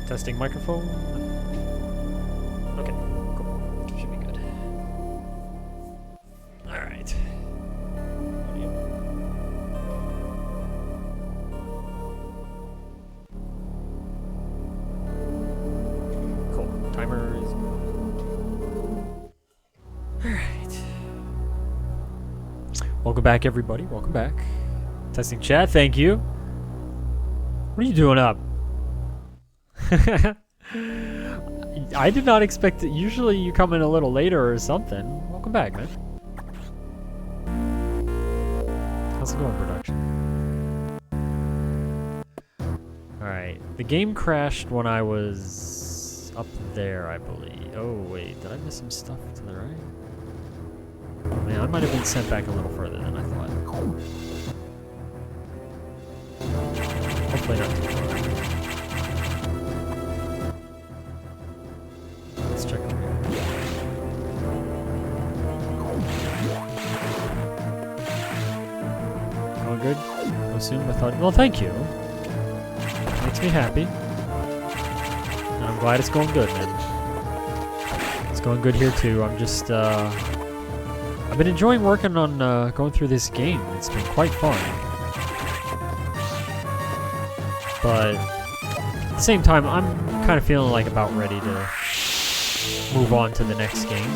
Testing microphone. Okay, cool. Should be good. Alright. Cool. Timer is... Alright. Welcome back, everybody. Welcome back. Testing chat. Thank you. What are you doing up? I did not expect it. Usually you come in a little later or something. Welcome back, man. How's it going, production? Alright. The game crashed when I was up there, I believe. Oh, wait. Did I miss some stuff to the right? Oh, man, I might have been sent back a little further than I thought. Hopefully not too far. Let's check over here. Going good? I assume I thought... Well, thank you. Makes me happy. And I'm glad it's going good, man. It's going good here, too. I'm just, I've been enjoying working on, going through this game. It's been quite fun. But at the same time, I'm kind of feeling like about ready to move on to the next game.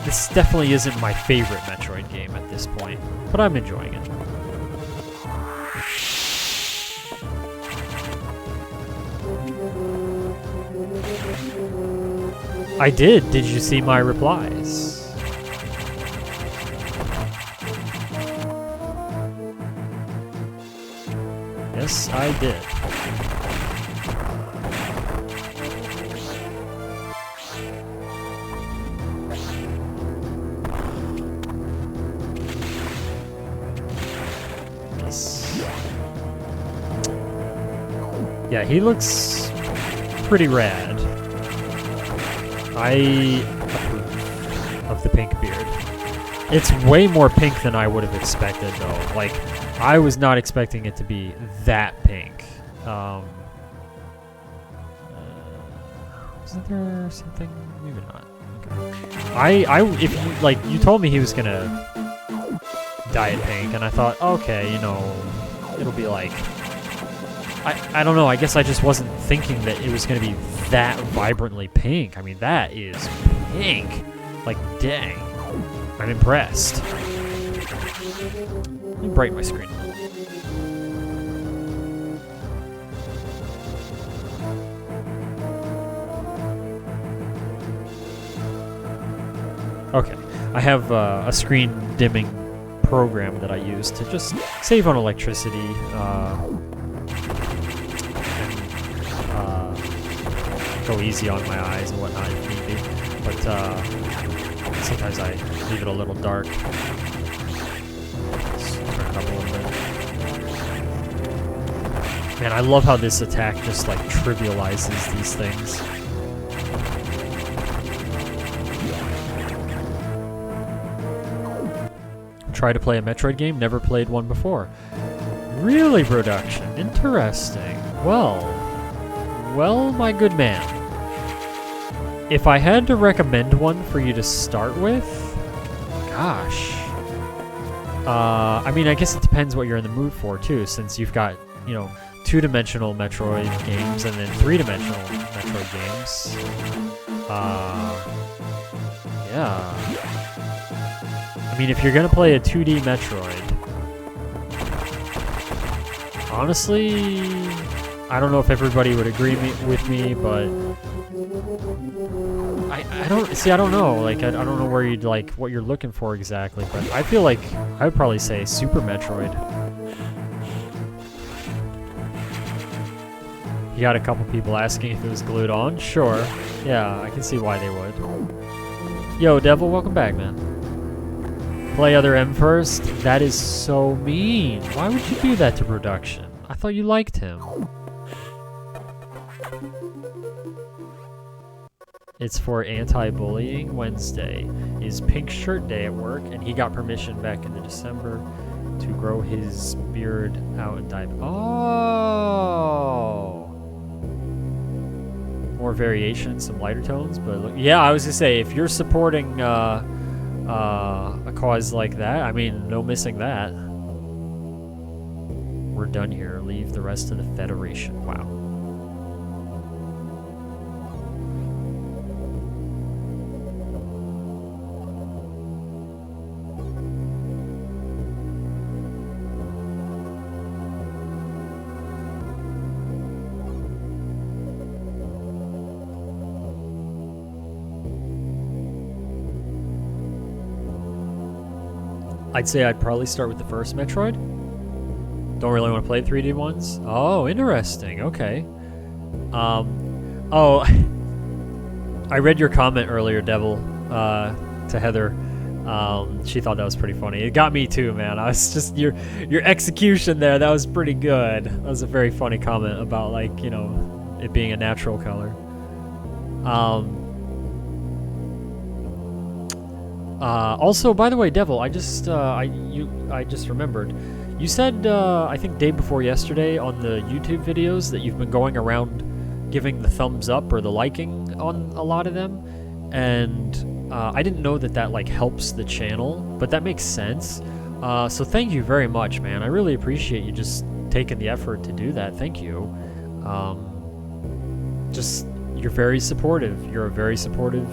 This definitely isn't my favorite Metroid game at this point, but I'm enjoying it. I did. Did you see my replies? Yes, I did. Yes. Yeah, he looks pretty rad. I approve of the pink beard. It's way more pink than I would have expected, though. Like, I was not expecting it to be that pink. Isn't there something? Maybe not. Okay. If you, like, you told me he was gonna dye it pink, and I thought, okay, you know, it'll be like, I don't know. I guess I just wasn't thinking that it was gonna be that vibrantly pink. I mean, that is pink. Like, dang. I'm impressed. Let me brighten my screen. Okay, I have a screen dimming program that I use to just save on electricity and go easy on my eyes and whatnot if need be. But sometimes I leave it a little dark. Man, I love how this attack just like trivializes these things. Try to play a Metroid game, never played one before. Really, production? Interesting. Well, my good man. If I had to recommend one for you to start with, gosh. I mean, I guess it depends what you're in the mood for, too, since you've got, you know, two-dimensional Metroid games and then three-dimensional Metroid games. Yeah. I mean, if you're gonna play a 2D Metroid, honestly, I don't know if everybody would agree with me, but I don't know. Like, I don't know where you'd like what you're looking for exactly, but I feel like I would probably say Super Metroid. You got a couple people asking if it was glued on? Sure. Yeah, I can see why they would. Yo, Devil, welcome back, man. Play other M first? That is so mean. Why would you do that to production? I thought you liked him. It's for anti-bullying Wednesday. Is Pink Shirt Day at work, and he got permission back in December to grow his beard out and dye. Oh! variation, some lighter tones. But look, yeah, I was gonna say, if you're supporting a cause like that, I mean, no missing that. We're done here. Leave the rest of the Federation. Wow. I'd say I'd probably start with the first Metroid. Don't really want to play 3D ones. Oh, interesting. Okay. Oh, I read your comment earlier, Devil, to Heather. She thought that was pretty funny. It got me too, man. I was just your execution there. That was pretty good. That was a very funny comment about, like, you know, it being a natural color. Also, by the way, Devil, I just remembered. You said, I think day before yesterday on the YouTube videos that you've been going around giving the thumbs up or the liking on a lot of them, and I didn't know that like helps the channel, but that makes sense. So thank you very much, man. I really appreciate you just taking the effort to do that. Thank you. You're very supportive. You're a very supportive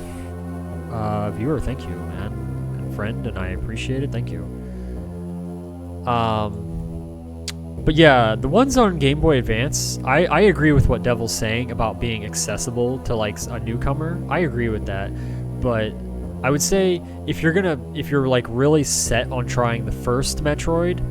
viewer. Thank you, man, and friend, and I appreciate it. Thank you. But yeah, the ones on Game Boy Advance, I agree with what Devil's saying about being accessible to like a newcomer. I agree with that, but I would say if you're like really set on trying the first Metroid,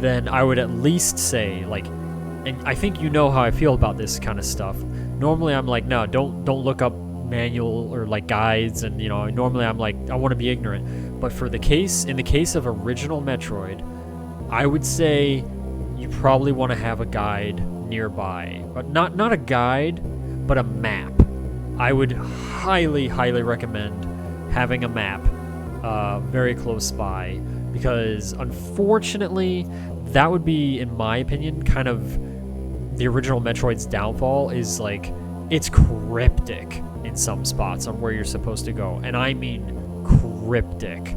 then I would at least say, like, and I think you know how I feel about this kind of stuff. Normally I'm like, no, don't look up manual or like guides, and you know, normally I'm like, I want to be ignorant. But in the case of original Metroid, I would say you probably want to have a guide nearby, but not a guide, but a map. I would highly recommend having a map very close by, because unfortunately that would be, in my opinion, kind of the original Metroid's downfall, is like it's cryptic in some spots on where you're supposed to go, and I mean cryptic.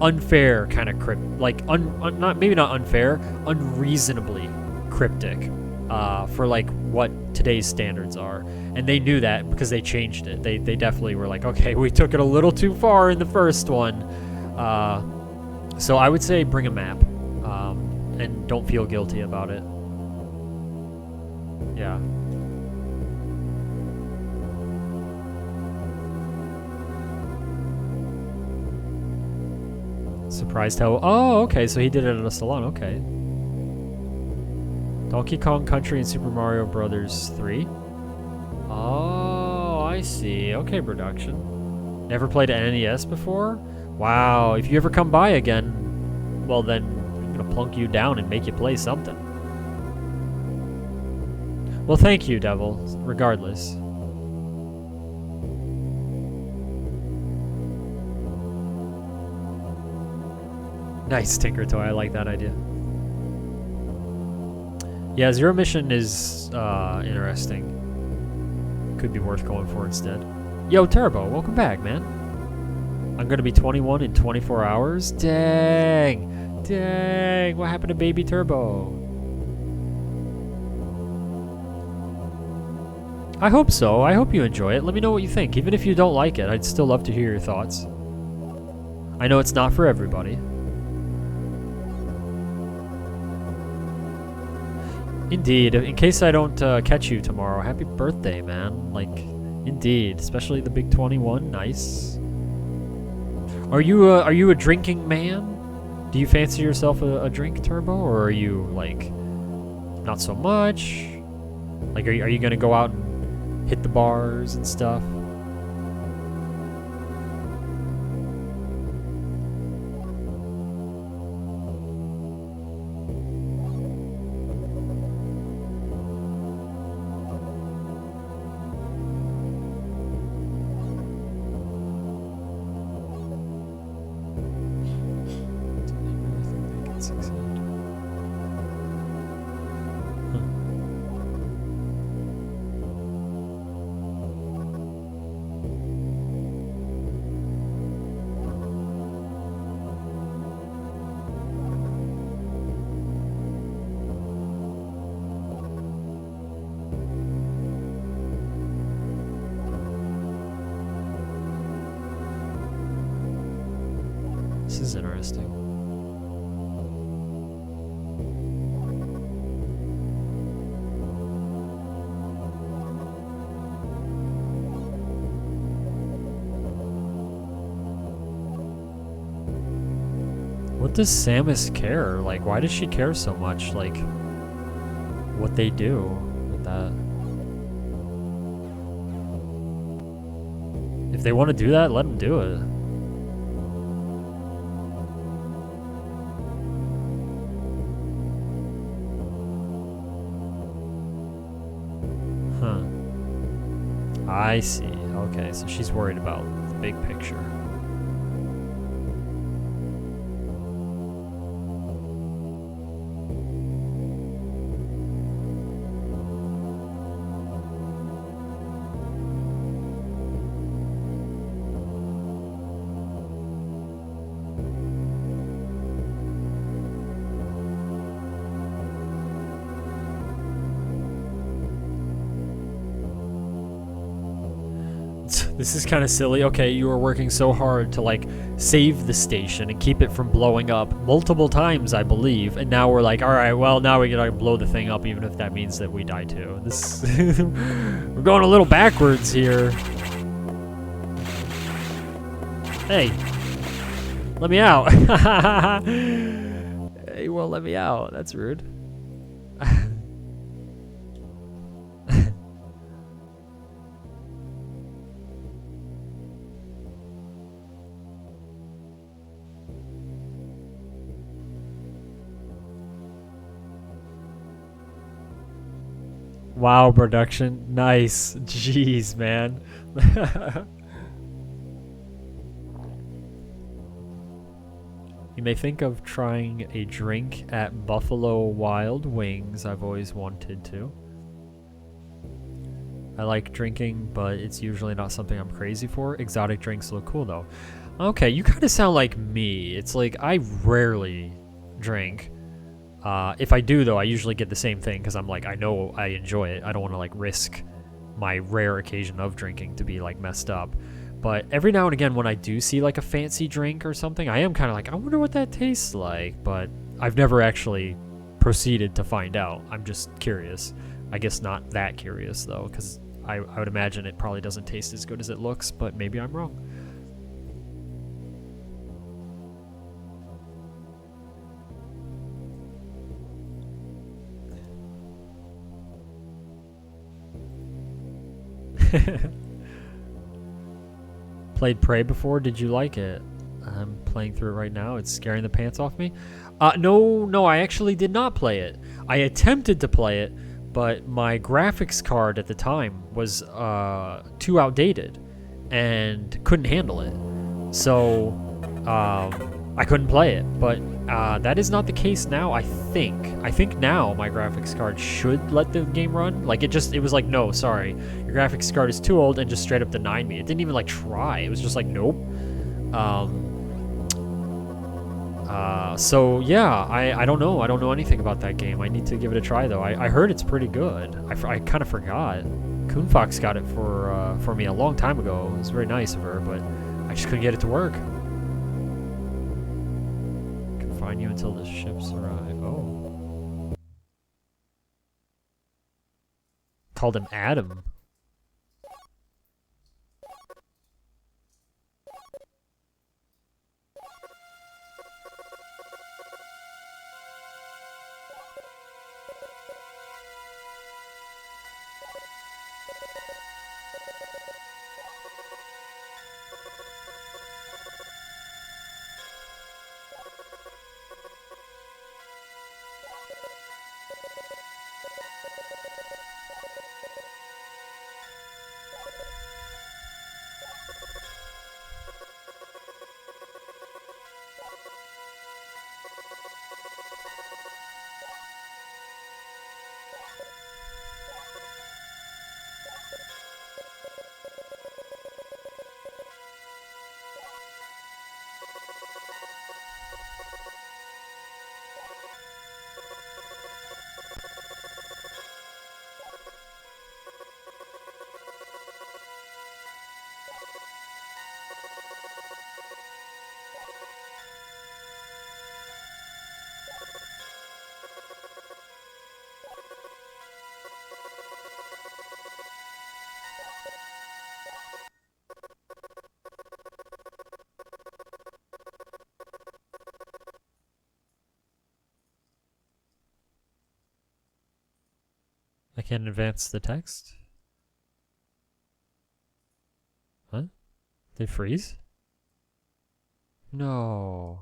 Unfair kind of like maybe not unfair, unreasonably cryptic for like what today's standards are, and they knew that because they changed it. They definitely were like, okay, we took it a little too far in the first one. So I would say bring a map, and don't feel guilty about it. Yeah. Surprised how... Oh, okay, so he did it at a salon. Okay. Donkey Kong Country and Super Mario Brothers 3. Oh, I see. Okay, production. Never played an NES before? Wow, if you ever come by again, well then, I'm gonna plunk you down and make you play something. Well, thank you, Devil, regardless. Nice, Tinker Toy. I like that idea. Yeah, Zero Mission is interesting. Could be worth going for instead. Yo, Turbo, welcome back, man. I'm gonna be 21 in 24 hours? Dang! Dang! What happened to Baby Turbo? I hope so. I hope you enjoy it. Let me know what you think. Even if you don't like it, I'd still love to hear your thoughts. I know it's not for everybody. Indeed. In case I don't catch you tomorrow, happy birthday, man. Like, indeed. Especially the big 21. Nice. Are you a drinking man? Do you fancy yourself a drink, Turbo? Or are you, like, not so much? Like, are you gonna go out and hit the bars and stuff? is interesting. What does Samus care? Like, why does she care so much? Like, what they do with that? If they want to do that, let them do it. Huh. I see. Okay, so she's worried about the big picture. This is kind of silly. Okay, you were working so hard to like save the station and keep it from blowing up multiple times, I believe, and now we're like, all right, well, now we gotta blow the thing up, even if that means that we die too. This we're going a little backwards here. Hey, let me out. He won't let me out. That's rude. Wow, production. Nice. Jeez, man. You may think of trying a drink at Buffalo Wild Wings. I've always wanted to. I like drinking, but it's usually not something I'm crazy for. Exotic drinks look cool, though. Okay, you kind of sound like me. It's like I rarely drink. If I do, though, I usually get the same thing because I'm like, I know I enjoy it. I don't want to like risk my rare occasion of drinking to be like messed up. But every now and again when I do see like a fancy drink or something, I am kind of like, I wonder what that tastes like. But I've never actually proceeded to find out. I'm just curious. I guess not that curious, though, because I would imagine it probably doesn't taste as good as it looks, but maybe I'm wrong. Played Prey before. Did you like it? I'm playing through it right now. It's scaring the pants off me. No, I actually did not play it. I attempted to play it, but my graphics card at the time was too outdated and couldn't handle it. So I couldn't play it, but that is not the case now, I think. I think now my graphics card should let the game run. Like, it was like, no, sorry. Your graphics card is too old, and just straight up denied me. It didn't even, like, try. It was just like, nope. So, yeah, I don't know. I don't know anything about that game. I need to give it a try, though. I heard it's pretty good. I kind of forgot. Coonfox got it for me a long time ago. It was very nice of her, but I just couldn't get it to work. Find you until the ships arrive. Oh. Called him Adam. I can't advance the text? What? They freeze? No.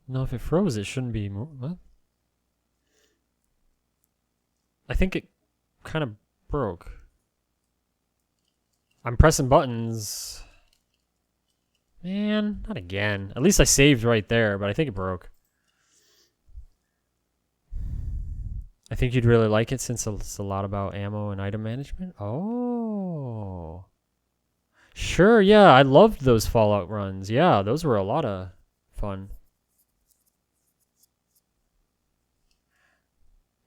No, if it froze, it shouldn't be... What? I think it kind of broke. I'm pressing buttons. Man, not again. At least I saved right there, but I think it broke. I think you'd really like it since it's a lot about ammo and item management. Oh. Sure, yeah, I loved those Fallout runs. Yeah, those were a lot of fun.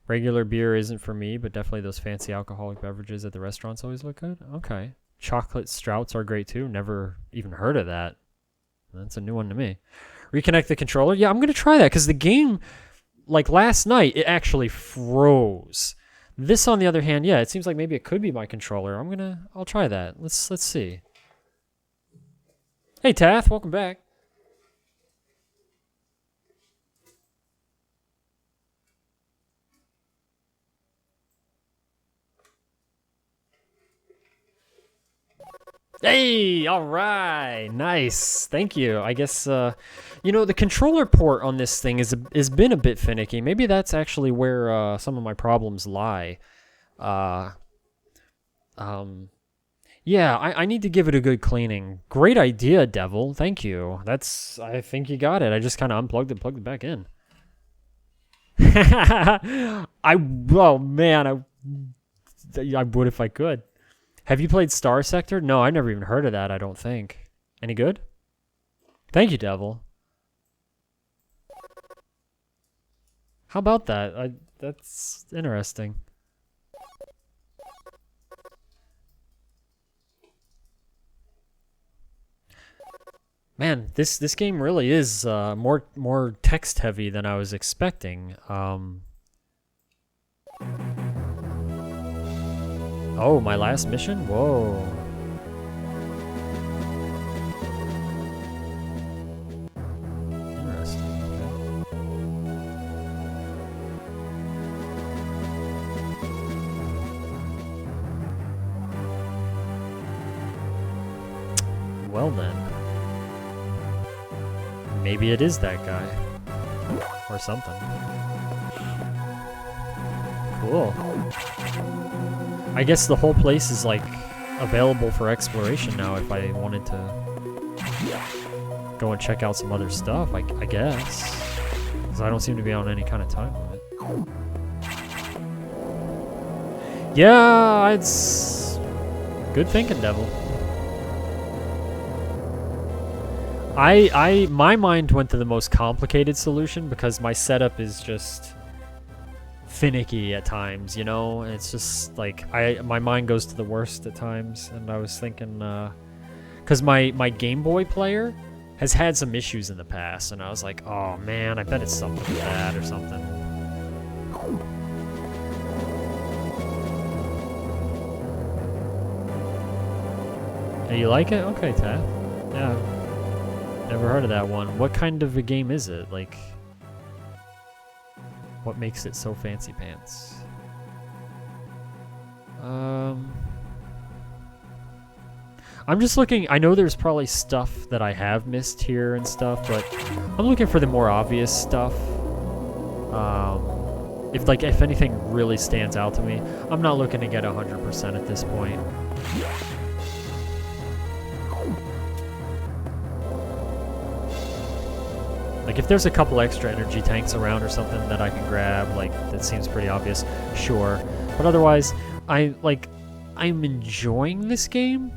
Regular beer isn't for me, but definitely those fancy alcoholic beverages at the restaurants always look good. Okay. Chocolate strouts are great too. Never even heard of that. That's a new one to me. Reconnect the controller. Yeah, I'm going to try that because the game, like last night, it actually froze. This, on the other hand, yeah, it seems like maybe it could be my controller. I'll try that. Let's see. Hey, Tath, welcome back. Hey, all right, nice. Thank you. I guess you know, the controller port on this thing has been a bit finicky. Maybe that's actually where some of my problems lie. Yeah, I need to give it a good cleaning. Great idea, Devil. Thank you. I think you got it. I just kind of unplugged it, plugged it back in. Oh man, I would if I could. Have you played Star Sector? No, I never even heard of that, I don't think. Any good? Thank you, Devil. How about that? That's interesting. Man, this game really is more text heavy than I was expecting. Oh, my last mission? Whoa. Interesting. Okay. Well then. Maybe it is that guy. Or something. Cool. I guess the whole place is like available for exploration now if I wanted to go and check out some other stuff, I guess. Because I don't seem to be on any kind of time limit. Yeah, it's good thinking, Devil. My mind went to the most complicated solution because my setup is just finicky at times, you know? It's just like my mind goes to the worst at times, and I was thinking because my Game Boy player has had some issues in the past, and I was like, oh man, I bet it's something with that or something. Hey, you like it? Okay, Tat. Yeah, never heard of that one. What kind of a game is it? Like, what makes it so fancy pants? I'm just looking. I know there's probably stuff that I have missed here and stuff, but I'm looking for the more obvious stuff. If anything really stands out to me, I'm not looking to get 100% at this point. Like, if there's a couple extra energy tanks around or something that I can grab, like, that seems pretty obvious, sure. But otherwise, I'm enjoying this game,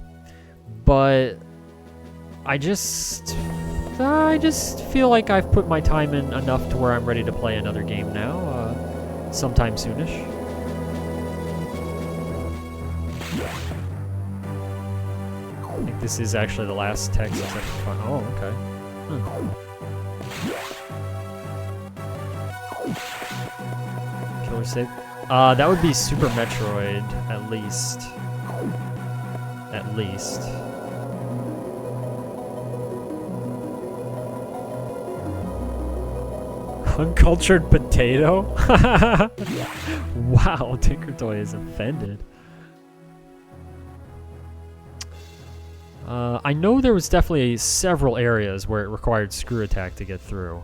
but I just feel like I've put my time in enough to where I'm ready to play another game now, sometime soonish. I think this is actually the last text. Oh, okay. Killer save. That would be Super Metroid, at least. At least. Uncultured potato? Wow, Tinkertoy is offended. I know there was definitely several areas where it required screw attack to get through.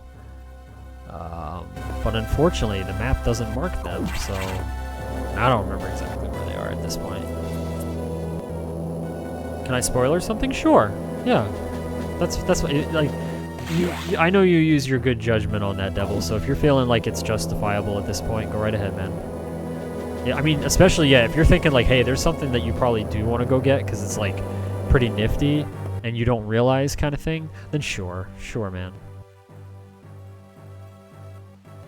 But unfortunately, the map doesn't mark them, so I don't remember exactly where they are at this point. Can I spoiler something? Sure. Yeah. That's what, like, I know you use your good judgment on that, Devil, so if you're feeling like it's justifiable at this point, go right ahead, man. Yeah, I mean, especially, yeah, if you're thinking like, hey, there's something that you probably do want to go get because it's like pretty nifty and you don't realize kind of thing, then sure, man.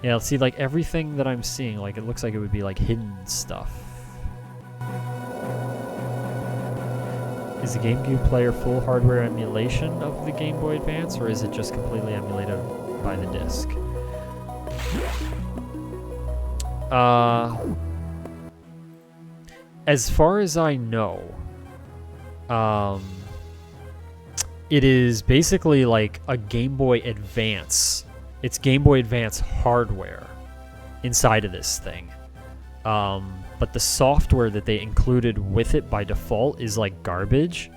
Yeah, let's see, like, everything that I'm seeing, like, it looks like it would be, like, hidden stuff. Is the GameCube player full hardware emulation of the Game Boy Advance, or is it just completely emulated by the disc? As far as I know, it is basically like a Game Boy Advance. It's Game Boy Advance hardware inside of this thing. But the software that they included with it by default is like garbage.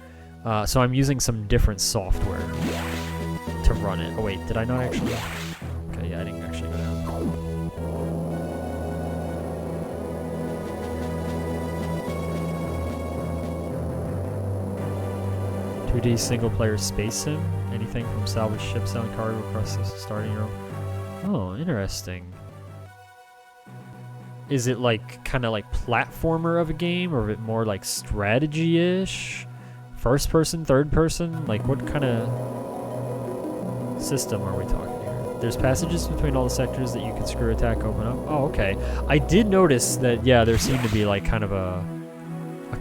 So I'm using some different software to run it. Oh wait, did I not actually? Okay, yeah, I didn't actually go down. 2D single-player space sim. Anything from salvaged ships on cargo across the starting room. Oh, interesting. Is it like kind of like platformer of a game, or is it more like strategy-ish? First person, third person? Like what kind of system are we talking here? There's passages between all the sectors that you can screw attack open up. Oh, okay. I did notice that, yeah, there seemed to be like kind of a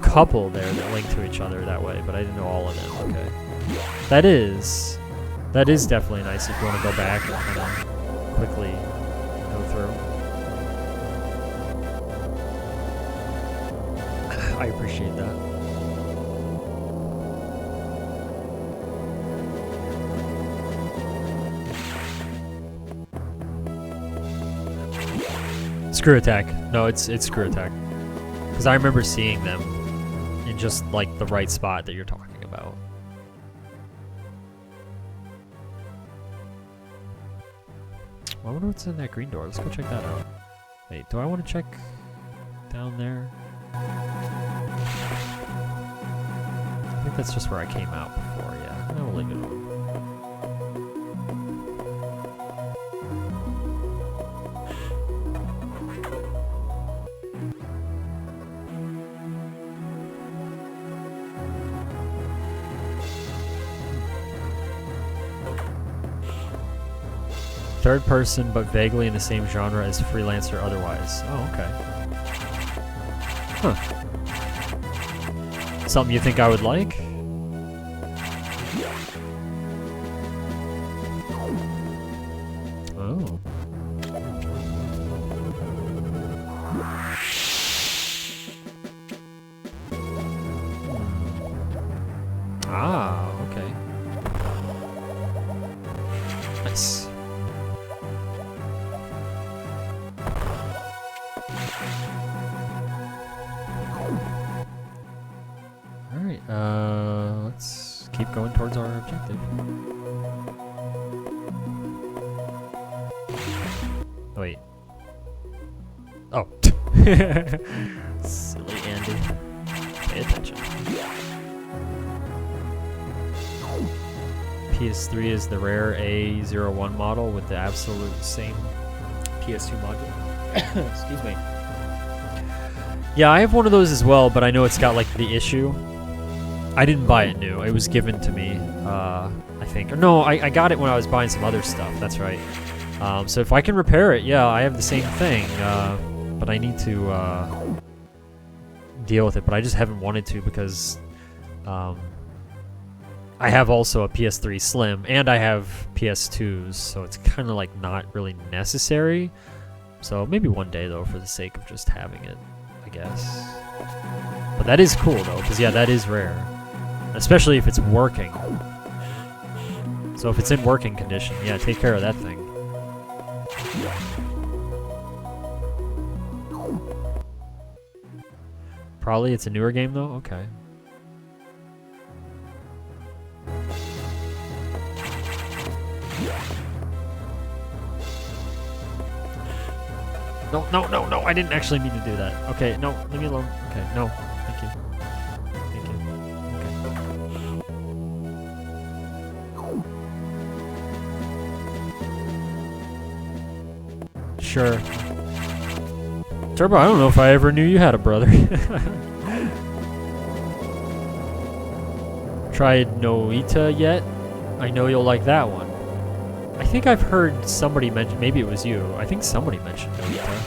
couple there that link to each other that way, but I didn't know all of them. Okay. That is definitely nice if you want to go back and kind of quickly go through. I appreciate that. Screw attack. No, it's screw attack. Because I remember seeing them in just like the right spot that you're talking about. I wonder what's in that green door. Let's go check that out. Wait, do I want to check down there? I think that's just where I came out before, yeah. No, we'll leave it alone. Third person, but vaguely in the same genre as Freelancer otherwise. Oh, okay. Huh. Something you think I would like? Oh. Ah, okay. Nice. Alright, let's keep going towards our objective. Wait. Oh. Silly Andy. Pay attention. PS3 is the rare A01 model with the absolute same PS2 module. Excuse me. Yeah, I have one of those as well, but I know it's got like the issue. I didn't buy it new. It was given to me, I think. Or no, I got it when I was buying some other stuff. That's right. So if I can repair it, yeah, I have the same thing. But I need to deal with it. But I just haven't wanted to because I have also a PS3 Slim and I have PS2s, so it's kind of like not really necessary. So maybe one day though, for the sake of just having it, I guess. But that is cool though, because yeah, that is rare. Especially if it's working. So if it's in working condition, yeah, take care of that thing. Probably it's a newer game though? Okay. No, no, no, no, I didn't actually mean to do that. Okay, no, leave me alone. Okay, no, thank you. Thank you. Okay. Sure. Turbo, I don't know if I ever knew you had a brother. Tried Noita yet? I know you'll like that one. I think I've heard somebody mention, maybe it was you. I think somebody mentioned Noita.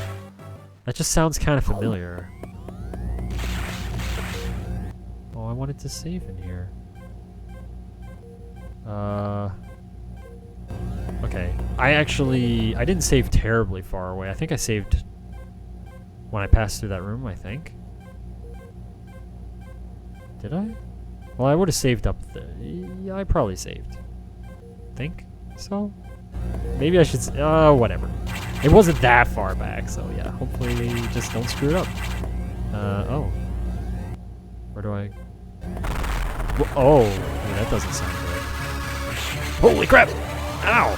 That just sounds kind of familiar. Oh, I wanted to save in here. Okay. I didn't save terribly far away. I think I saved when I passed through that room, I think. Did I? Well, I would have saved up there. Yeah, I probably saved. Think so? Maybe I should... whatever. It wasn't that far back, so yeah. Hopefully just don't screw it up. Oh. Where do I... Oh, yeah, that doesn't sound good. Holy crap! Ow!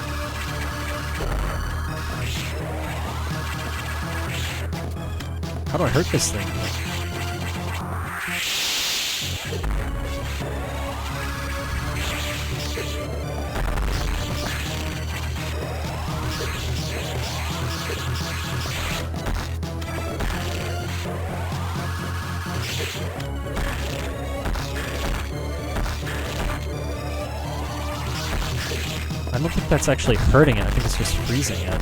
How do I hurt this thing? I don't think that's actually hurting it. I think it's just freezing it.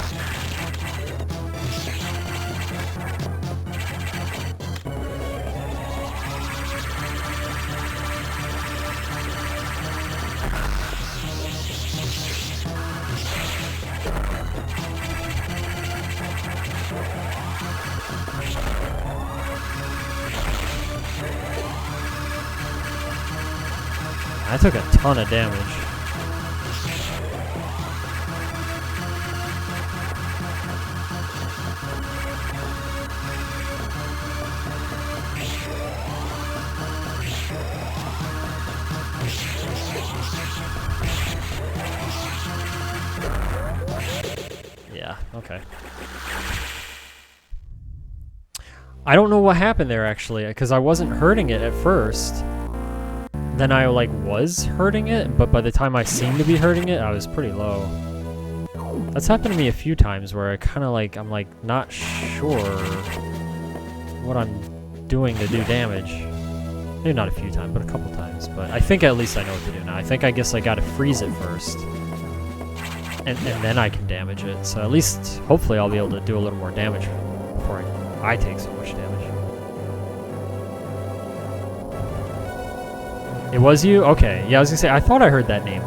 I took a ton of damage. Yeah, okay. I don't know what happened there actually, because I wasn't hurting it at first. Then I was hurting it, but by the time I seemed to be hurting it, I was pretty low. That's happened to me a few times where I kind of I'm not sure what I'm doing to do damage. Maybe not a few times, but a couple times. But I think at least I know what to do now. I guess I gotta freeze it first. And then I can damage it. So at least, hopefully I'll be able to do a little more damage before I take so much damage. It was you? Okay. Yeah, I was gonna say, I thought I heard that name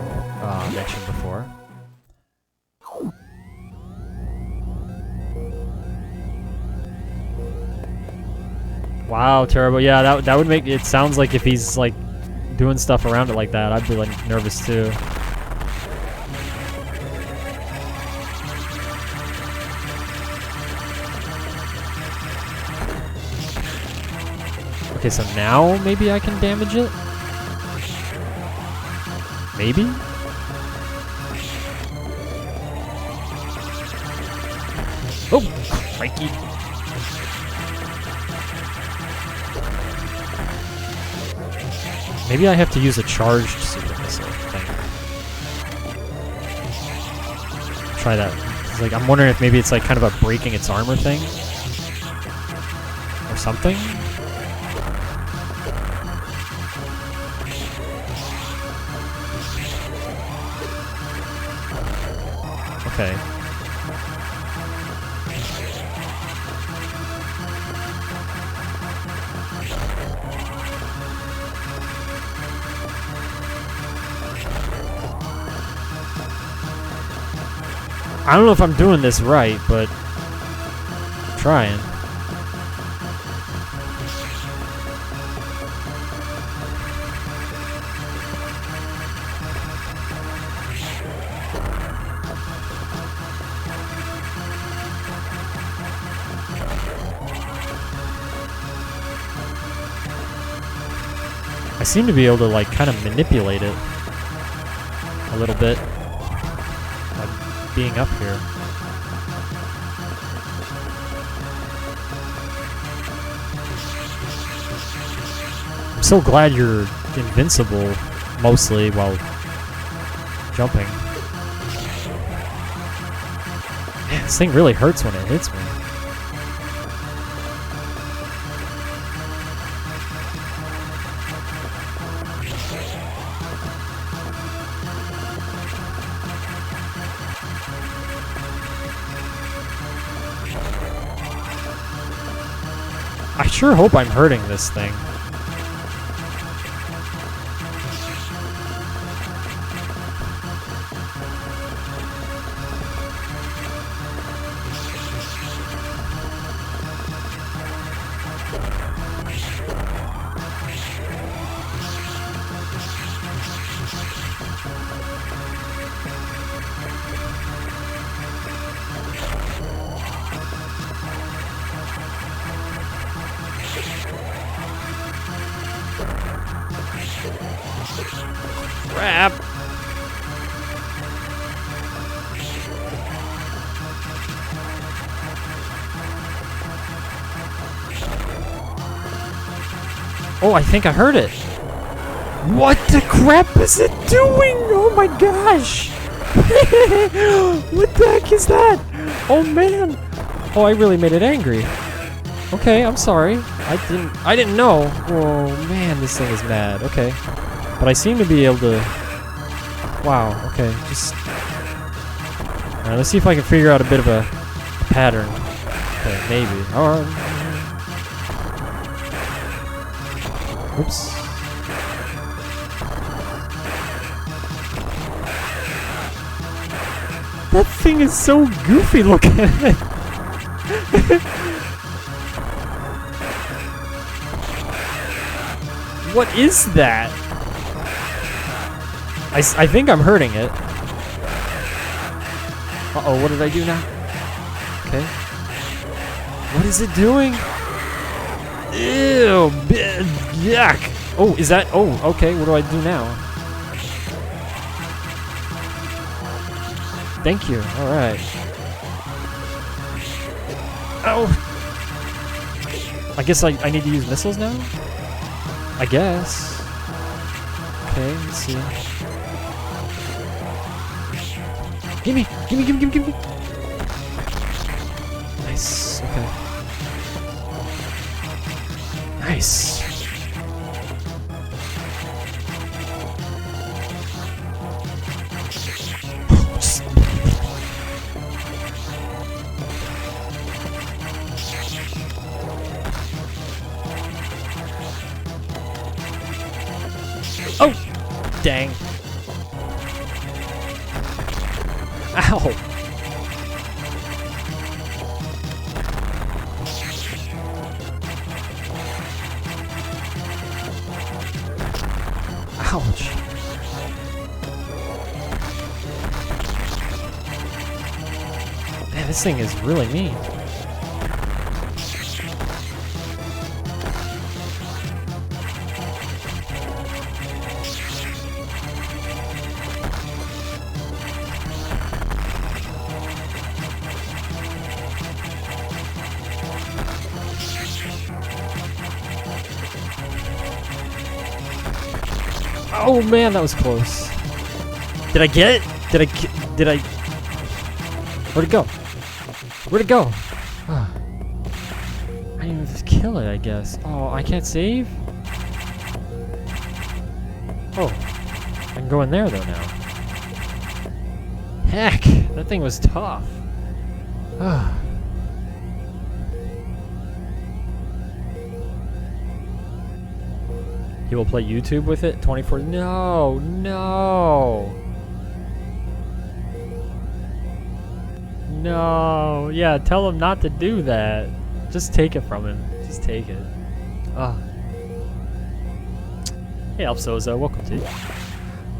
mentioned before. Wow, terrible. Yeah, that would make it sounds like if he's doing stuff around it like that, I'd be nervous too. Okay, so now maybe I can damage it? Maybe? Oh, crikey. Maybe I have to use a charged super missile thing. Try that. It's I'm wondering if maybe it's kind of a breaking its armor thing? Or something? Okay. I don't know if I'm doing this right, but I'm trying. seem to be able to like kind of manipulate it a little bit by being up here. I'm so glad you're invincible mostly while jumping. Man, this thing really hurts when it hits me. I sure hope I'm hurting this thing. Crap! Oh, I think I heard it. What the crap is it doing? Oh my gosh! What the heck is that? Oh man! Oh, I really made it angry. Okay, I'm sorry. I didn't know. Oh man, this thing is mad. Okay. But I seem to be able to... Wow, okay, just... Alright, let's see if I can figure out a bit of a pattern. Okay, maybe. Alright. Oops. That thing is so goofy looking. What is that? I think I'm hurting it. Uh-oh, what did I do now? Okay. What is it doing? Ew, yuck. Oh, is that, oh, okay, what do I do now? Thank you, alright. Oh. I guess I need to use missiles now? I guess. Okay, let's see. Gimme! Nice, okay. Nice. Oh! Dang. Ow! Ouch. Man, this thing is really mean. Oh man, that was close. Did I get it? Did I? Where'd it go? Where'd it go? I didn't even just kill it, I guess. Oh, I can't save? Oh, I can go in there though now. Heck, that thing was tough. He will play YouTube with it? 24? No, no. No. Yeah, tell him not to do that. Just take it from him. Just take it. Oh. Hey, Alpsoza, welcome to you.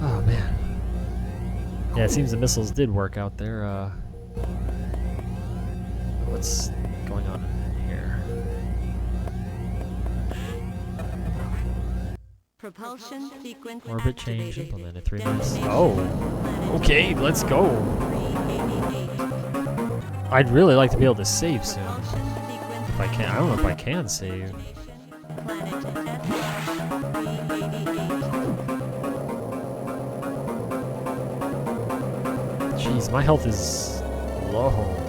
Oh, man. Yeah, it seems the missiles did work out there. What's going on in here? Propulsion sequence Orbit change activated. implemented. 3 minutes. Oh. Okay, let's go. I'd really like to be able to save soon. If I can. I don't know if I can save. Jeez, my health is low.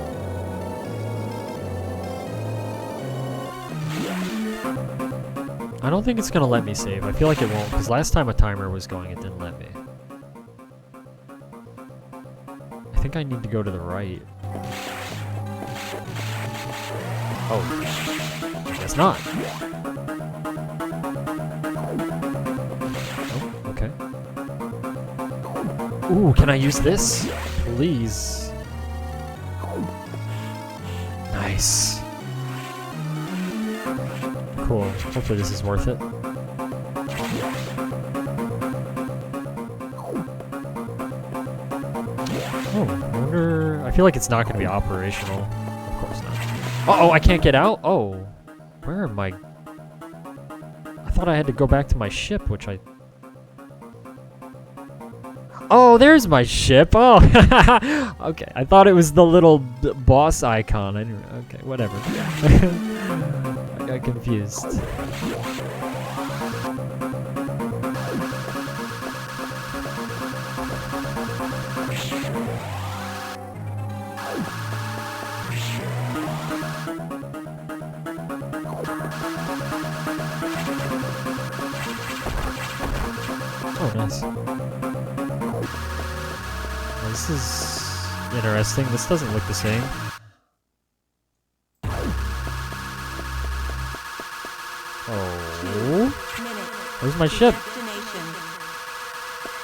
I don't think it's gonna let me save. I feel like it won't, because last time a timer was going, it didn't let me. I think I need to go to the right. Oh, I guess not. Oh, okay. Ooh, can I use this? Please. Nice. Cool. Hopefully this is worth it. Oh, I wonder... I feel like it's not going to be operational. Of course not. Uh-oh, I can't get out? Oh. Where am I? I thought I had to go back to my ship, which I... Oh, there's my ship. Oh, okay. I thought it was the little boss icon. Okay, whatever. I got confused. Oh, nice. This is interesting. This doesn't look the same. Oh. Where's my ship?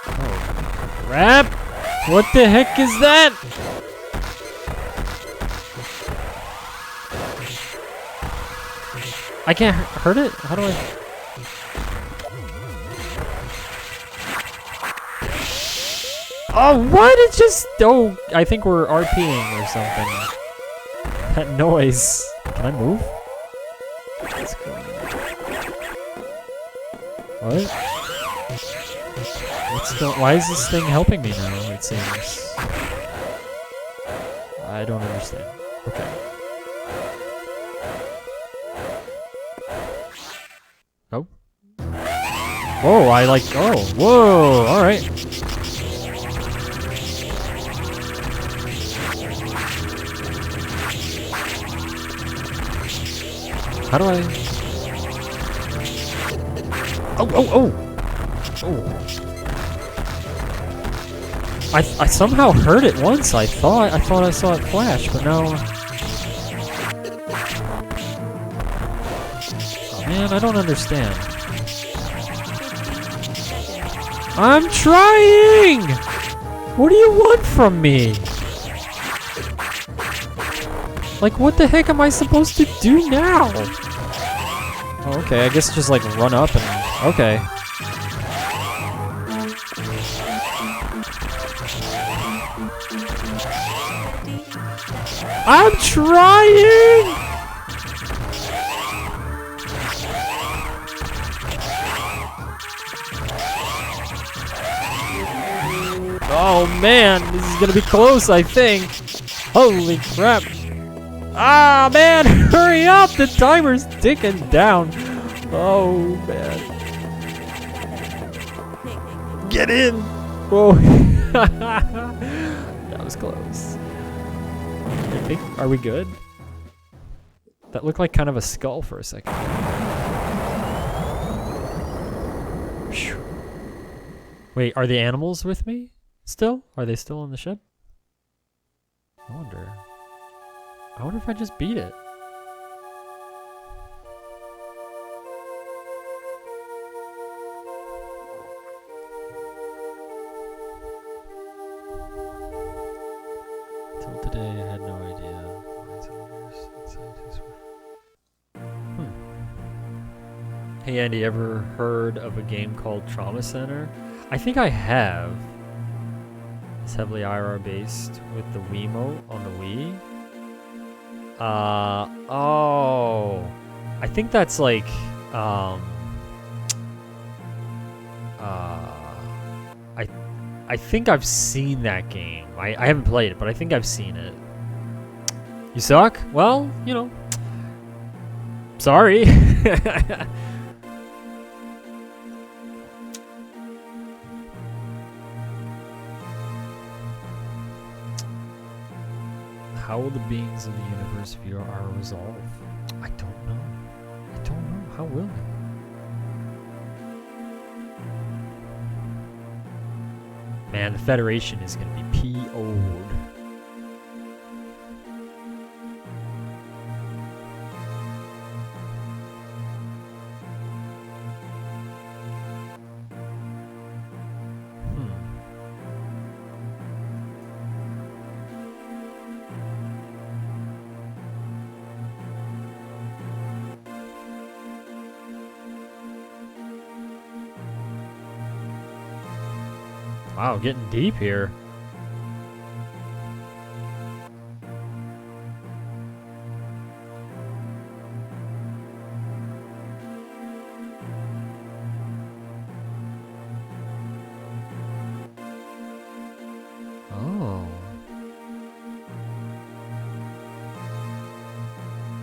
Oh, crap! What the heck is that? I can't hurt it? How do I... Oh, what? It just... Oh, I think we're RPing or something. That noise. Can I move? Let's go. What? Why is this thing helping me now, it seems? I don't understand. Okay. Oh. Whoa, I like... Oh, whoa, alright. How do I... Oh, oh, oh! Oh. I somehow heard it once, I thought I saw it flash, but now... Oh man, I don't understand. I'm trying! What do you want from me? Like, what the heck am I supposed to do now? Oh, okay, I guess just like run up and... Okay. I'm trying! Oh man, this is gonna be close, I think. Holy crap. Ah, man, hurry up! The timer's ticking down. Oh, man. Get in! Whoa. That was close. I think, are we good? That looked like kind of a skull for a second. Wait, are the animals with me still? Are they still on the ship? I wonder if I just beat it. Till today, I had no idea. Hey Andy, ever heard of a game called Trauma Center? I think I have. It's heavily IRR based with the Wiimote on the Wii. Oh, I think that's like, I think I've seen that game. I haven't played it, but I think I've seen it. You suck? Well, you know. Sorry. How will the beings of the universe view our resolve? I don't know. I don't know. How will they? Man, the Federation is going to be PO'd. Wow, getting deep here. Oh.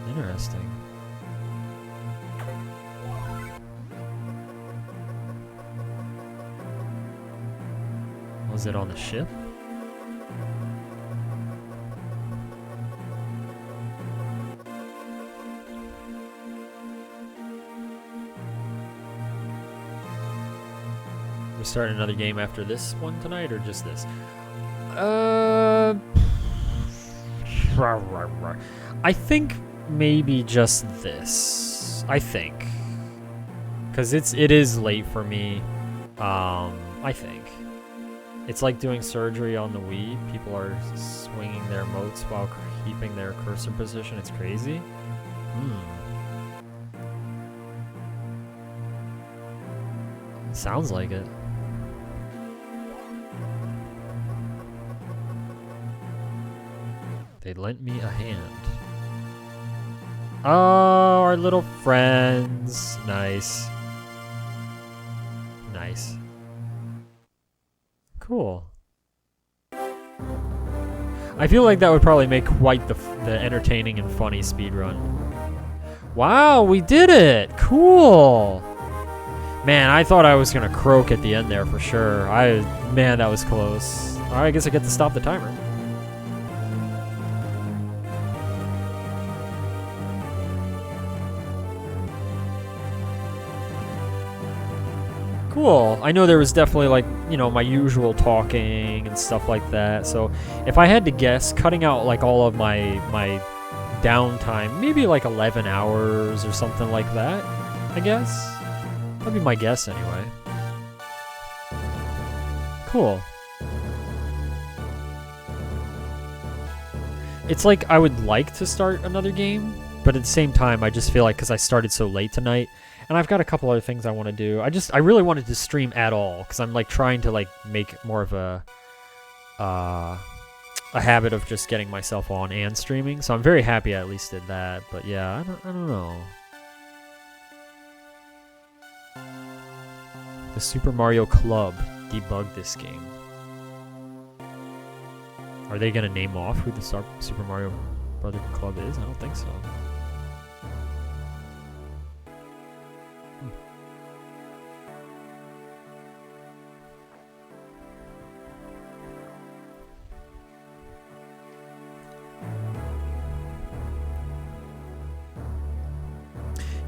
Interesting. Was it on the ship? We start another game after this one tonight, or just this? I think maybe just this. I think, because it is late for me. I think. It's like doing surgery on the Wii. People are swinging their motes while keeping their cursor position. It's crazy. Sounds like it. They lent me a hand. Oh, our little friends. Nice. Nice. Cool. I feel like that would probably make quite the entertaining and funny speedrun. Wow, we did it! Cool! Man, I thought I was gonna croak at the end there for sure. Man, that was close. Alright, I guess I get to stop the timer. Cool. I know there was definitely, like, you know, my usual talking and stuff like that. So if I had to guess, cutting out like all of my downtime, maybe like 11 hours or something like that, I guess. That'd be my guess anyway. Cool. It's like I would like to start another game, but at the same time I just feel like because I started so late tonight, and I've got a couple other things I want to do. I really wanted to stream at all because I'm like trying to like make more of a habit of just getting myself on and streaming. So I'm very happy I at least did that. But yeah, I don't know. The Super Mario Club debugged this game. Are they gonna name off who the Super Mario Brother Club is? I don't think so.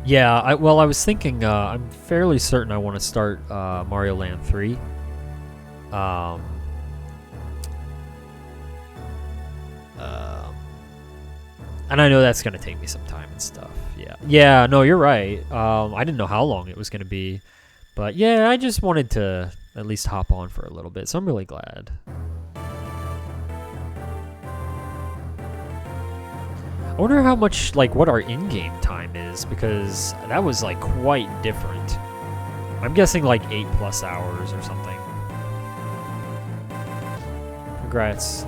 Yeah, I was thinking, I'm fairly certain I want to start Mario Land 3. And I know that's going to take me some time and stuff. Yeah, no, you're right. I didn't know how long it was going to be. But yeah, I just wanted to at least hop on for a little bit, so I'm really glad. I wonder how much, like, what our in-game time is, because that was, like, quite different. I'm guessing, like, 8+ hours or something. Congrats.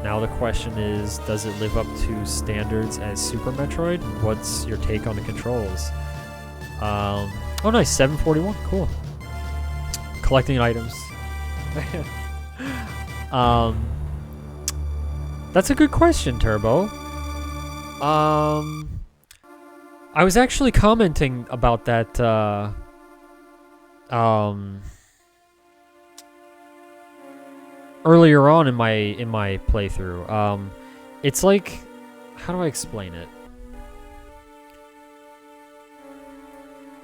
Now the question is, does it live up to standards as Super Metroid? What's your take on the controls? Oh, nice, 741, cool. Collecting items. Um, that's a good question, Turbo. I was actually commenting about that, earlier on in my playthrough. It's like, how do I explain it?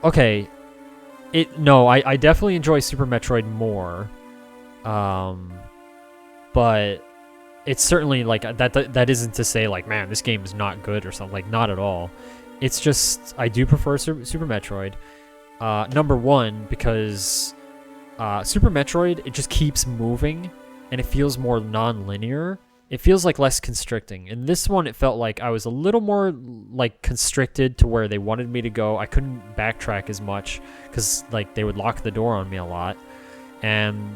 Okay, I definitely enjoy Super Metroid more, but it's certainly like that isn't to say like, man, this game is not good or something. Like, not at all. It's just I do prefer Super Metroid. Number one, because Super Metroid, it just keeps moving and it feels more non-linear. It feels like less constricting. In this one, it felt like I was a little more like constricted to where they wanted me to go. I couldn't backtrack as much because like they would lock the door on me a lot. And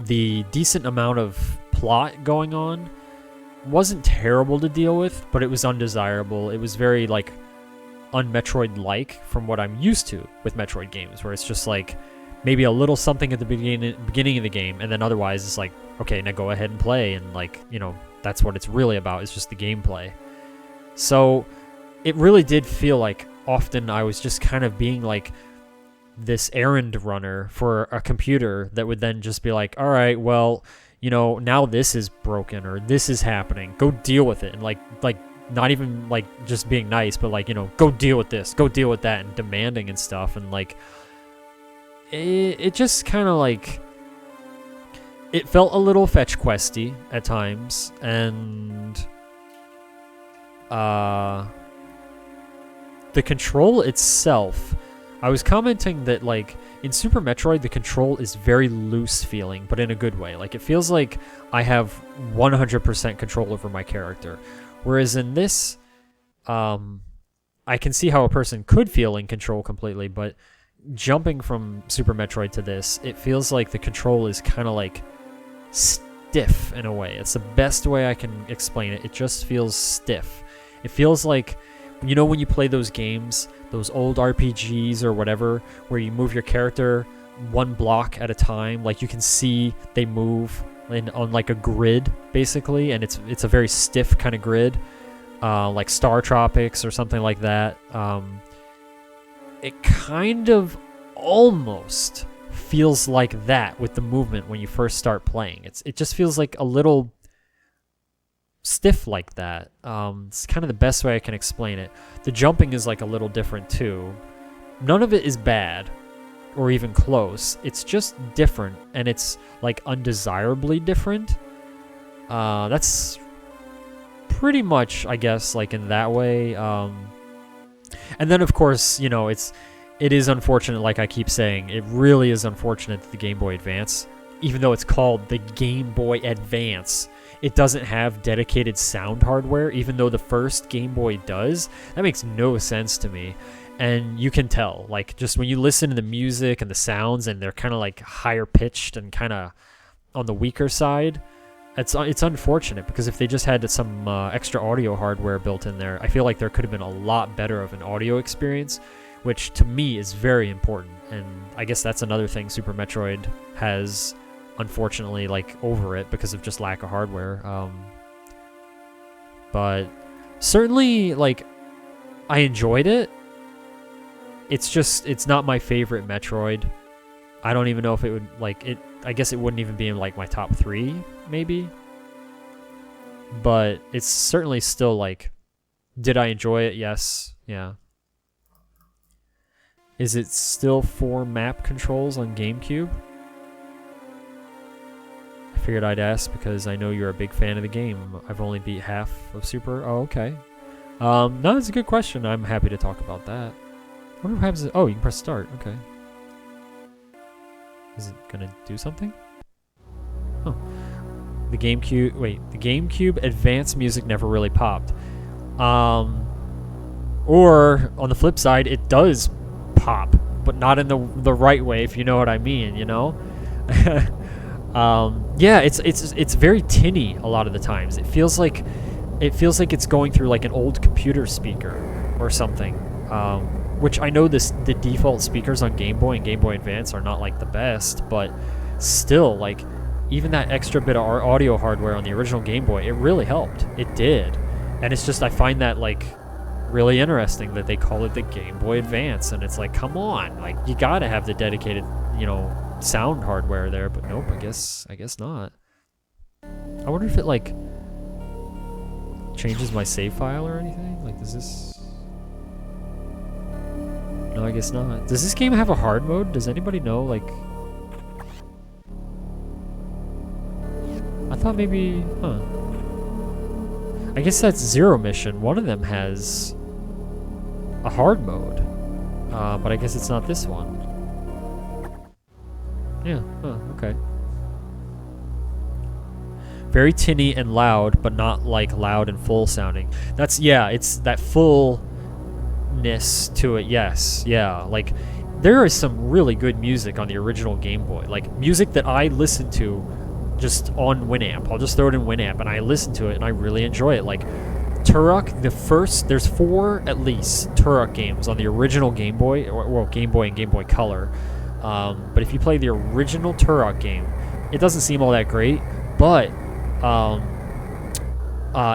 the decent amount of plot going on wasn't terrible to deal with, but it was undesirable. It was very like un-Metroid-like from what I'm used to with Metroid games, where it's just like maybe a little something at the beginning of the game, and then otherwise it's like, okay, now go ahead and play, and like, you know, that's what it's really about, is just the gameplay. So it really did feel like often I was just kind of being like this errand runner for a computer that would then just be like, all right, well, you know, now this is broken or this is happening, go deal with it. And like not even like just being nice, but like, you know, go deal with this, go deal with that, and demanding and stuff. And like it just kind of like, it felt a little fetch questy at times. And the control itself, I was commenting that like in Super Metroid, the control is very loose feeling, but in a good way. Like, it feels like I have 100% control over my character. Whereas in this, I can see how a person could feel in control completely, but jumping from Super Metroid to this, it feels like the control is kind of like stiff in a way. It's the best way I can explain it. It just feels stiff. It feels like, you know, when you play those games, those old RPGs or whatever, where you move your character one block at a time, like you can see they move on like a grid basically, and it's a very stiff kind of grid, like Star Tropics or something like that. It kind of almost feels like that with the movement when you first start playing. It just feels like a little stiff like that. It's kind of the best way I can explain it. The jumping is like a little different too. None of it is bad or even close. It's just different, and it's like undesirably different. That's pretty much, I guess, like in that way. And then of course, you know, it is unfortunate, like I keep saying, it really is unfortunate that the Game Boy Advance, even though it's called the Game Boy Advance, it doesn't have dedicated sound hardware, even though the first Game Boy does. That makes no sense to me. And you can tell, like, just when you listen to the music and the sounds, and they're kind of like higher pitched and kind of on the weaker side, it's unfortunate, because if they just had some extra audio hardware built in there, I feel like there could have been a lot better of an audio experience, which to me is very important. And I guess that's another thing Super Metroid has, unfortunately, like, over it because of just lack of hardware. But certainly, like, I enjoyed it. It's not my favorite Metroid. I don't even know if it would, like, it. I guess it wouldn't even be in like my top 3, maybe. But it's certainly still like, did I enjoy it? Yes. Yeah. Is it still 4 map controls on GameCube? I figured I'd ask because I know you're a big fan of the game. I've only beat half of Super. Oh, okay. No, that's a good question. I'm happy to talk about that. I wonder what happens. Oh, you can press start. Okay. Is it gonna do something? Oh. The GameCube Advance music never really popped. Or on the flip side, it does pop, but not in the right way, if you know what I mean, you know? Yeah, it's very tinny a lot of the times. It feels like it's going through like an old computer speaker or something. Which I know the default speakers on Game Boy and Game Boy Advance are not like the best, but still, like, even that extra bit of audio hardware on the original Game Boy, it really helped. It did. And it's just, I find that, like, really interesting that they call it the Game Boy Advance. And it's like, come on. Like, you gotta have the dedicated, you know, sound hardware there. But nope, I guess not. I wonder if it, like, changes my save file or anything. Like, does this... No, I guess not. Does this game have a hard mode? Does anybody know, like... I thought maybe... Huh. I guess that's Zero Mission. One of them has a hard mode. But I guess it's not this one. Yeah, okay. Very tinny and loud, but not like loud and full sounding. That's, yeah, it's that fullness to it, yes. Yeah, like, there is some really good music on the original Game Boy. Like, music that I listen to just on Winamp. I'll just throw it in Winamp, and I listen to it, and I really enjoy it. Like, Turok, there's 4 at least Turok games on the original Game Boy, well, Game Boy and Game Boy Color. But if you play the original Turok game, it doesn't seem all that great, but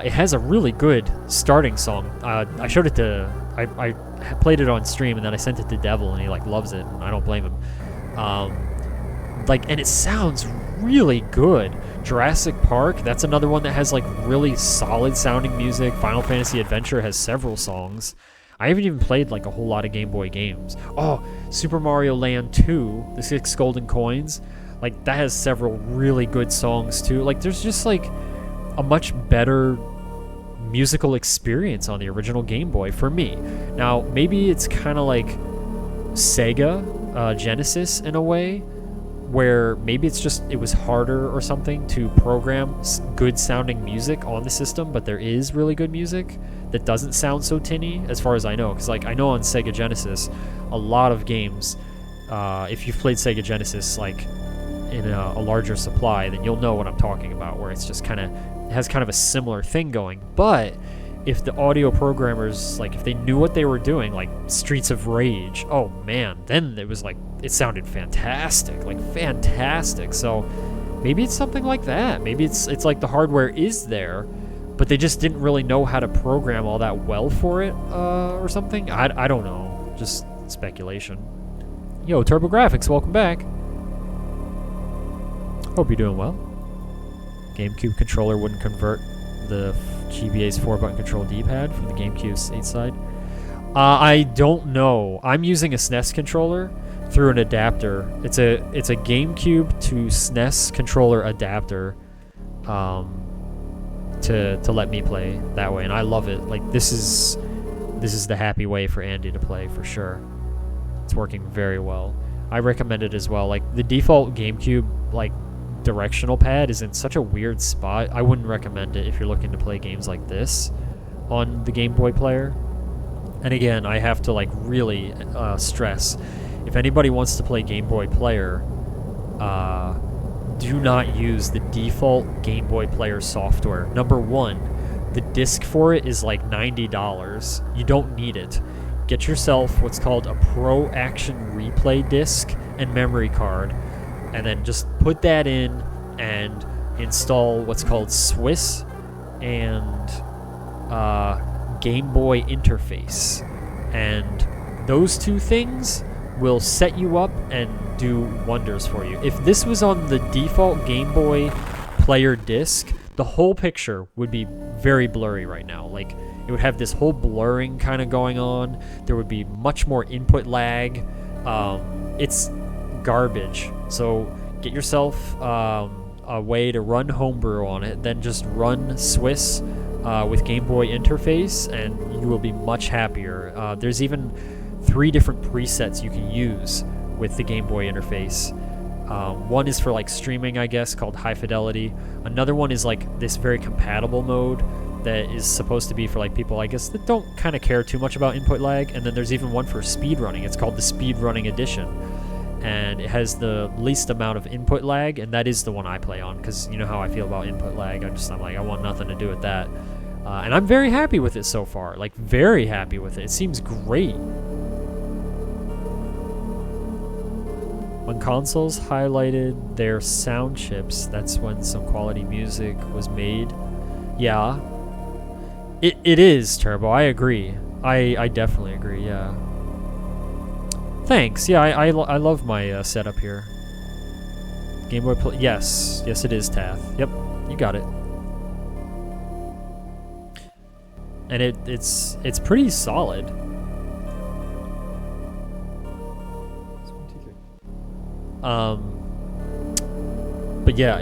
it has a really good starting song. I showed it to... I played it on stream, and then I sent it to Devil, and he, like, loves it, and I don't blame him. Like, and it sounds really good. Jurassic Park, that's another one that has, like, really solid sounding music. Final Fantasy Adventure has several songs. I haven't even played, like, a whole lot of Game Boy games. Oh, Super Mario Land 2, the 6 Golden Coins, like, that has several really good songs too. Like, there's just, like, a much better musical experience on the original Game Boy for me. Now, maybe it's kind of like Sega Genesis in a way, where maybe it's just, it was harder or something to program good sounding music on the system, but there is really good music that doesn't sound so tinny, as far as I know. Because, like, I know on Sega Genesis, a lot of games, if you've played Sega Genesis, like, in a larger supply, then you'll know what I'm talking about, where it's just kind of, it has kind of a similar thing going. But if the audio programmers, like, if they knew what they were doing, like Streets of Rage, oh man, then it was like, it sounded fantastic, like fantastic. So maybe it's something like that. Maybe it's like the hardware is there, but they just didn't really know how to program all that well for it, or something. I don't know, just speculation. Yo, TurboGrafx, welcome back. Hope you're doing well. GameCube controller wouldn't convert the GBA's 4-button control D-pad from the GameCube's 8 side. I don't know. I'm using a SNES controller through an adapter. It's a GameCube to SNES controller adapter, to let me play that way, and I love it. Like, this is the happy way for Andy to play for sure. It's working very well. I recommend it as well. Like, the default GameCube, like, directional pad is in such a weird spot. I wouldn't recommend it if you're looking to play games like this on the Game Boy player. And again, I have to, like, really stress, if anybody wants to play Game Boy player, do not use the default Game Boy player software. Number one, the disc for it is like $90. You don't need it. Get yourself what's called a Pro Action Replay disc and memory card, and then just put that in and install what's called Swiss and Game Boy interface. And those two things will set you up and do wonders for you. If this was on the default Game Boy player disc, the whole picture would be very blurry right now. Like, it would have this whole blurring kind of going on. There would be much more input lag. It's garbage. So get yourself a way to run homebrew on it, then just run Swiss with Game Boy interface, and you will be much happier. There's even 3 different presets you can use with the Game Boy interface. One is for, like, streaming, I guess, called High Fidelity. Another one is, like, this very compatible mode that is supposed to be for, like, people, I guess, that don't kind of care too much about input lag. And then there's even one for speedrunning. It's called the Speedrunning Edition, and it has the least amount of input lag, and that is the one I play on, because you know how I feel about input lag. I'm like, I want nothing to do with that. And I'm very happy with it so far. Like, very happy with it. It seems great. When consoles highlighted their sound chips, that's when some quality music was made. Yeah. It is, Turbo. I agree. I definitely agree, yeah. Thanks. Yeah, I love my setup here. Game Boy Play. Yes. Yes, it is, Tath. Yep. You got it. And it's pretty solid. But yeah,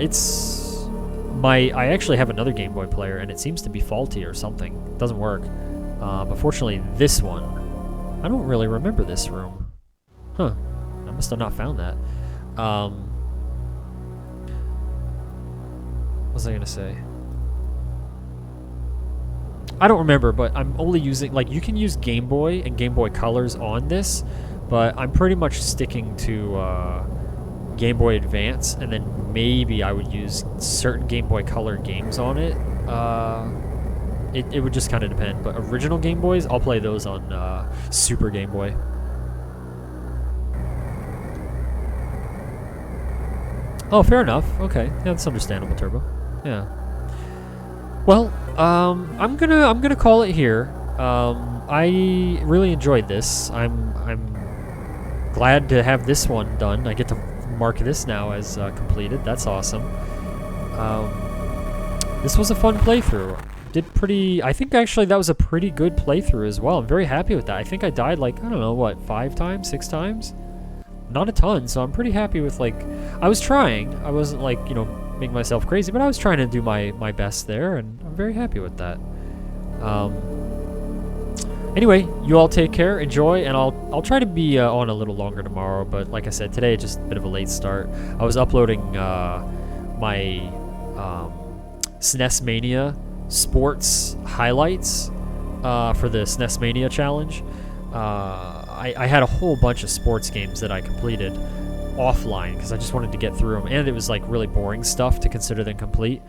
I actually have another Game Boy player and it seems to be faulty or something. It doesn't work. But fortunately this one, I don't really remember this room. Huh. I must have not found that. What was I gonna say? I don't remember, but I'm only using, like, you can use Game Boy and Game Boy Colors on this, but I'm pretty much sticking to Game Boy Advance, and then maybe I would use certain Game Boy Color games on it. It would just kind of depend, but original Game Boys, I'll play those on Super Game Boy. Oh, fair enough. Okay, yeah, that's understandable, Turbo. Yeah. Well, I'm gonna call it here. I really enjoyed this. I'm glad to have this one done. I get to mark this now as completed. That's awesome. This was a fun playthrough. Did pretty. I think actually that was a pretty good playthrough as well. I'm very happy with that. I think I died like, I don't know, what, 5 times, 6 times? Not a ton, so I'm pretty happy with, like, I was trying. I wasn't like, you know, making myself crazy, but I was trying to do my best there, and I'm very happy with that. Anyway, you all take care, enjoy, and I'll try to be on a little longer tomorrow, but like I said, today just a bit of a late start. I was uploading my SNES Mania sports highlights for the SNES Mania challenge. I had a whole bunch of sports games that I completed offline because I just wanted to get through them, and it was like really boring stuff to consider them complete.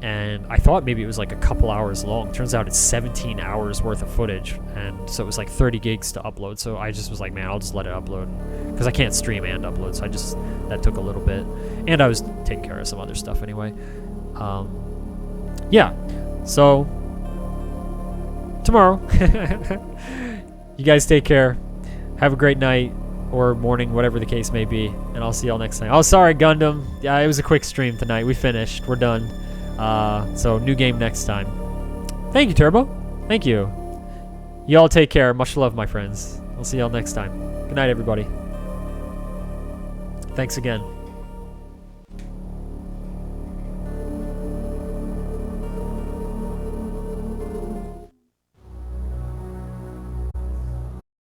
And I thought maybe it was like a couple hours long. Turns out it's 17 hours worth of footage, and so it was like 30 gigs to upload. So I just was like, man, I'll just let it upload because I can't stream and upload. So that took a little bit, and I was taking care of some other stuff anyway. Yeah, so tomorrow, you guys take care. Have a great night or morning, whatever the case may be, and I'll see y'all next time. Oh, sorry, Gundam. Yeah, it was a quick stream tonight. We finished. We're done. So new game next time. Thank you, Turbo. Thank you. Y'all take care. Much love, my friends. I'll see y'all next time. Good night, everybody. Thanks again.